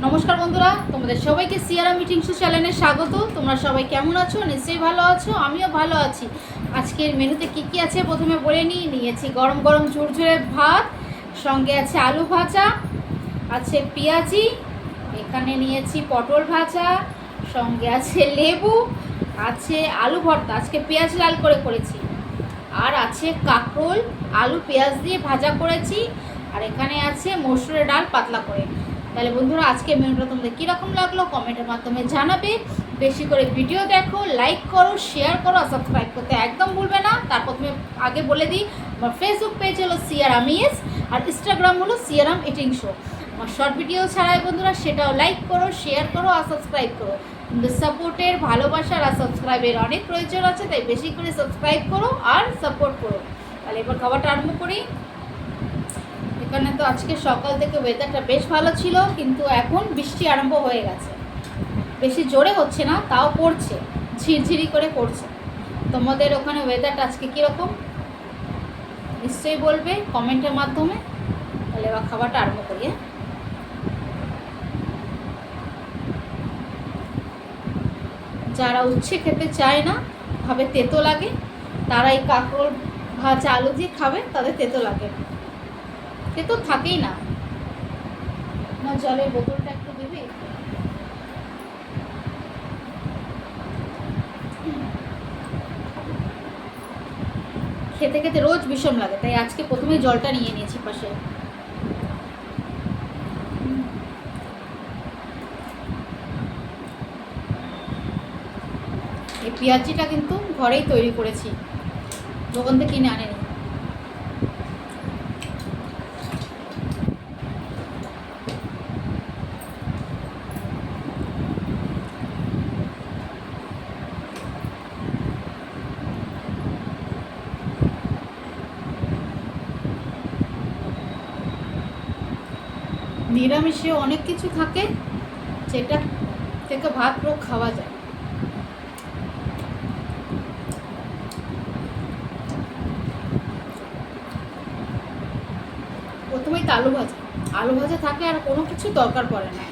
নমস্কার বন্ধুরা, তোমাদের সবাইকে সিয়ারাম ইটিং শো চ্যানেলে স্বাগত। তোমরা সবাই কেমন আছো? নিশ্চয়ই ভালো আছো, আমিও ভালো আছি। আজকের মেনুতে কি কি আছে প্রথমে বলে নিয়েছি। গরম গরম ঝুরঝুরে ভাত, সঙ্গে আছে আলু ভাজা, আছে পেঁয়াজি, এখানে নিয়েছি পটল ভাজা, সঙ্গে আছে লেবু, আছে আলু ভর্তা, আজকে পেঁয়াজ লাল করে করেছি, আর আছে কাঁকরোল আলু পেঁয়াজ দিয়ে ভাজা করেছি, আর এখানে আছে মসুরের ডাল পাতলা করে। তাহলে বন্ধুরা, আজকে মেনুটা তোমাদের কীরকম লাগলো কমেন্টের মাধ্যমে জানাবে। বেশি করে ভিডিও দেখো, লাইক করো, শেয়ার করো, আর সাবস্ক্রাইব করতে একদম ভুলবে না। তারপর তুমি আগে বলে দিই, আমার ফেসবুক পেজ হলো সিয়ারাম ইএস, আর ইনস্টাগ্রাম হলো সিয়ারাম ইটিং শো। আমার শর্ট ভিডিও ছাড়াই বন্ধুরা, সেটাও লাইক করো, শেয়ার করো, আর সাবস্ক্রাইব করো। কিন্তু সাপোর্টের, ভালোবাসার আর সাবস্ক্রাইবের অনেক প্রয়োজন আছে, তাই বেশি করে সাবস্ক্রাইব করো আর সাপোর্ট করো। তাহলে এবার খাবারটা আরম্ভ করি। এখানে তো আজকে সকাল থেকে ওয়েদারটা বেশ ভালো ছিল, কিন্তু এখন বৃষ্টি আরম্ভ হয়ে গেছে। বেশি জোরে হচ্ছে না, তাও পড়ছে, ঝিরঝিরি করে পড়ছে। তোমাদের ওখানে ওয়েদারটা আজকে কীরকম নিশ্চয়ই বলবে কমেন্টের মাধ্যমে। তাহলে এবার খাবারটা আরম্ভ করি। যারা উচ্ছে খেতে চায় না, ভাবে তেতো লাগে, তারা এই কাঁকরোল ভাজা আলু দিয়ে খাবে, তাদের তেতো লাগে না, তেতো থাকেই না। আমার জলের বোতলটা একটু দিবি? খেতে খেতে রোজ বিষম লাগে, তাই আজকে প্রথমেই জলটা নিয়ে নিয়েছি পাশে। এই পেঁয়াজিটা কিন্তু ঘরেই তৈরি করেছি, দোকান থেকে কিনে আনেনি। নিরামিষে অনেক কিছু থাকে, যেটা থেকে ভাত রোগ খাওয়া যায়। প্রথমেই তো আলু ভাজা, আলু ভাজা থাকলে আর কোনো কিছু দরকার পড়ে না।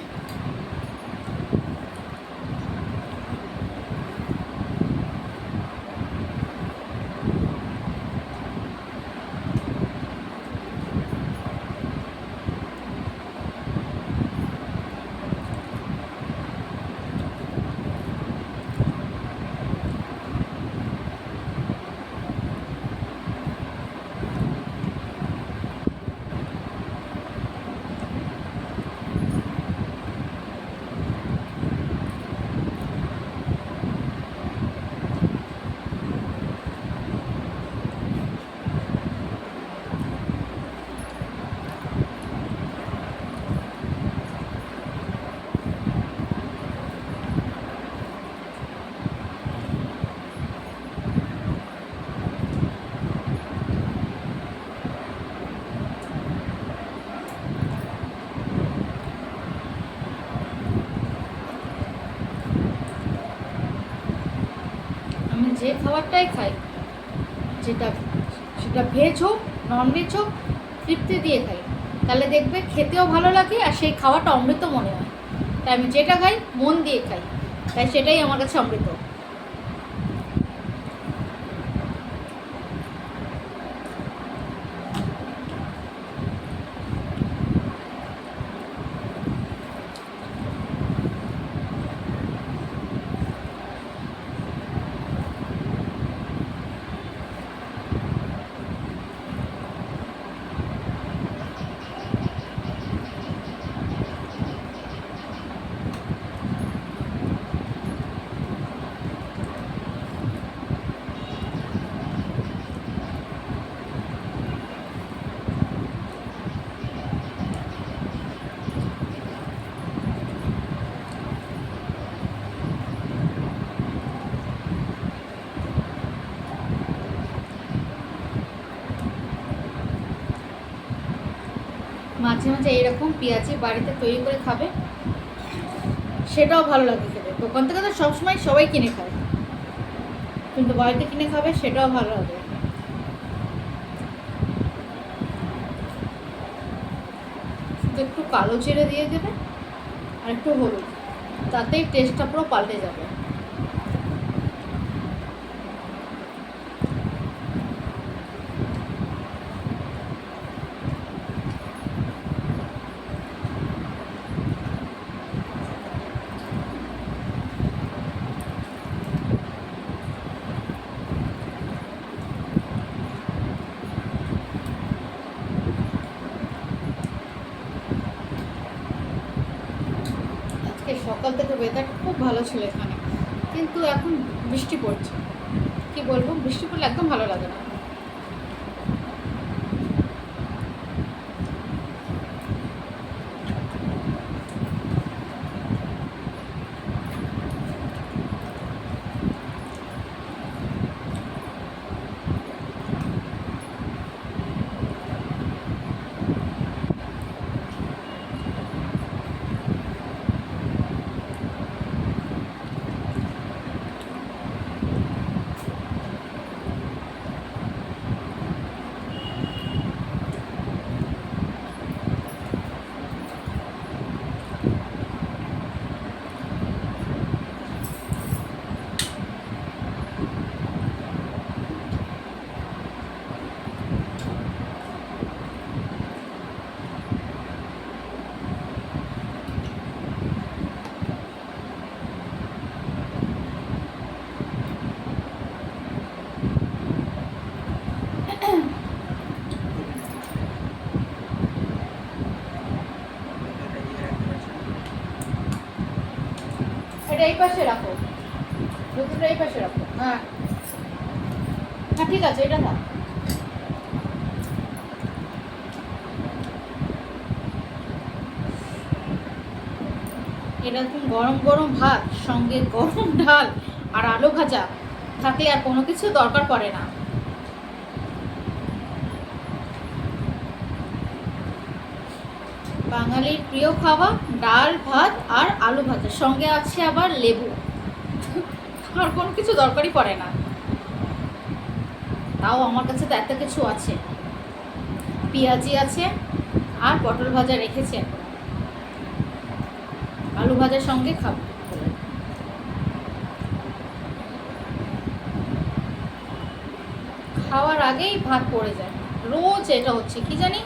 আমি যে খাবারটাই খাই, যেটা সেটা ভেজ হোক নন ভেজ হোক, তৃপ্তি দিয়ে খাই, তাহলে দেখবে খেতেও ভালো লাগে আর সেই খাওয়াটা অমৃত মনে হয়। তাই আমি যেটা খাই মন দিয়ে খাই, তাই সেটাই আমার কাছে অমৃত। মাঝে মাঝে এরকম পেঁয়াজি বাড়িতে তৈরি করে খাবে, সেটাও ভালো লাগে খেতে। দোকান থেকে তো সবসময় সবাই কিনে খায়, কিন্তু বাড়িতে কিনে খাবে, সেটাও ভালো হবে। শুধু একটু কালো জিরে দিয়ে দেবে, আর একটু হলুদ, তাতেই টেস্টটা পুরো পাল্টে যাবে। আজকে সকাল থেকে ওয়েদারটা খুব ভালো ছিল এখানে, কিন্তু এখন বৃষ্টি পড়ছে। কি বলবো, বৃষ্টি পড়লে একদম ভালো লাগে না। এটা এই পাশে রাখো, বোতলটা এই পাশে রাখো। হ্যাঁ হ্যাঁ ঠিক আছে, এটা থাক। এরকম গরম গরম ভাত সঙ্গে গরম ডাল আর আলু ভাজা থাকলে আর কোনো কিছু দরকার পড়ে না। বাঙালির প্রিয় খাবার ডাল ভাত আর আলু ভাজা, সঙ্গে আছে আবার লেবু। আর কোনো কিছু দরকারই পড়ে না। তাও আমার কাছে তো এত কিছু আছে, পেঁয়াজি আছে আর পটল ভাজা রেখেছে, আলু ভাজার সঙ্গে খাবো। খাওয়ার আগেই ভাত পড়ে যায়, রোজ এটা হচ্ছে, কি জানি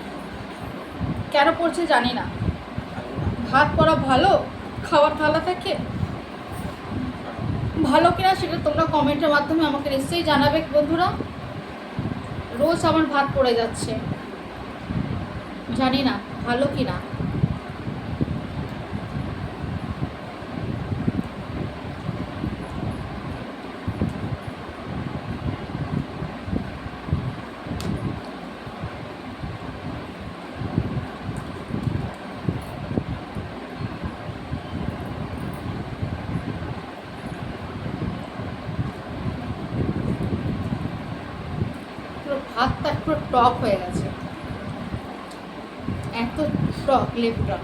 কেন পড়ছে জানি না। ভাত পড়া ভালো খাওয়ার থালা থেকে, ভালো কিনা সেটা তোমরা কমেন্টের মাধ্যমে আমাকে নিশ্চয়ই জানাবে বন্ধুরা। রোজ আমার ভাত পড়ে যাচ্ছে, জানি না ভালো কিনা। পুরো ভাতটা পুরো টক হয়ে গেছে, এত টক লেবুটা।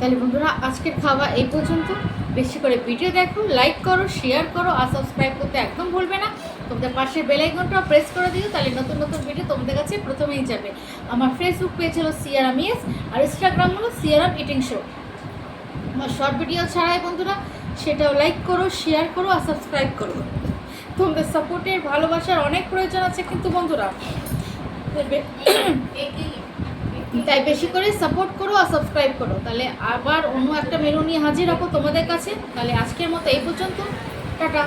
তাহলে বন্ধুরা আজকের খাওয়া এই পর্যন্ত। বেশি করে ভিডিও দেখো, লাইক করো, শেয়ার করো আর সাবস্ক্রাইব করতে একদম ভুলবে না। তোমাদের পাশের বেল আইকনটা প্রেস করে দিও, তাহলে নতুন নতুন ভিডিও তোমাদের কাছে প্রথমেই যাবে। আমার ফেসবুক পেজ হলো সিয়ারাম ইয়েস আর ইনস্টাগ্রাম হলো সিয়ারাম ইটিং শো। আমার শর্ট ভিডিও ছাড়াই বন্ধুরা সেটাও লাইক করো, শেয়ার করো আর সাবস্ক্রাইব করো। তোমাদের সাপোর্টের ভালোবাসার অনেক প্রয়োজন আছে কিন্তু বন্ধুরা, তাই বেশি করে সাপোর্ট করো আর সাবস্ক্রাইব করো। তাহলে আবার অন্য একটা মেনু নিয়ে হাজির হবো তোমাদের কাছে। তাহলে আজকের মতো এই পর্যন্ত, টাটা।